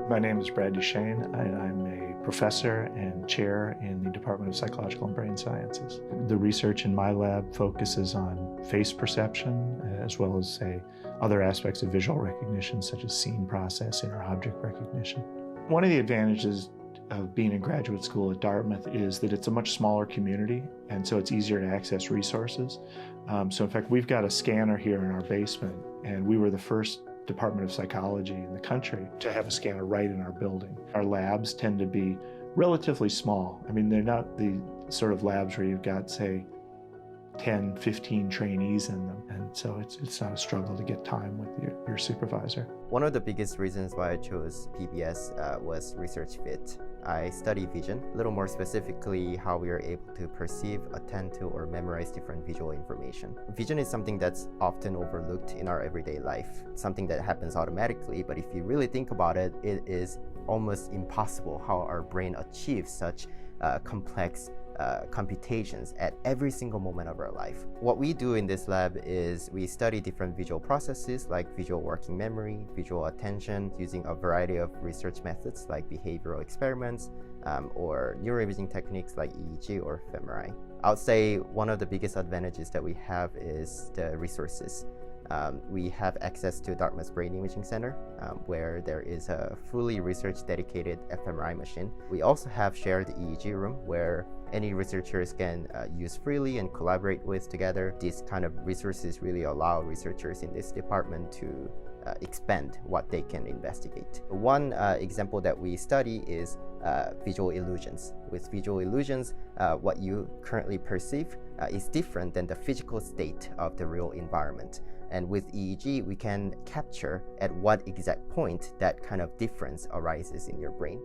My name is Brad Duchesne, and I'm a professor and chair in the Department of Psychological and Brain Sciences. The research in my lab focuses on face perception, as well as, say, other aspects of visual recognition, such as scene processing or object recognition. One of the advantages of being in graduate school at Dartmouth is that it's a much smaller community, and so it's easier to access resources. So in fact, we've got a scanner here in our basement, and we were the first Department of Psychology in the country to have a scanner right in our building. Our labs tend to be relatively small. I mean, they're not the sort of labs where you've got, say, 10, 15 trainees in them, and so it's not a struggle to get time with your supervisor. One of the biggest reasons why I chose PBS was research fit. I study vision, a little more specifically how we are able to perceive, attend to, or memorize different visual information. Vision is something that's often overlooked in our everyday life. It's something that happens automatically, but if you really think about it, it is almost impossible how our brain achieves such complex computations at every single moment of our life. What we do in this lab is we study different visual processes like visual working memory, visual attention, using a variety of research methods like behavioral experiments or neuroimaging techniques like EEG or fMRI. I would say one of the biggest advantages that we have is the resources. We have access to Dartmouth Brain Imaging Center, where there is a fully research-dedicated fMRI machine. We also have shared EEG room, where any researchers can use freely and collaborate with together. These kind of resources really allow researchers in this department to expand what they can investigate. One example that we study is visual illusions. With visual illusions, what you currently perceive is different than the physical state of the real environment. And with EEG, we can capture at what exact point that kind of difference arises in your brain.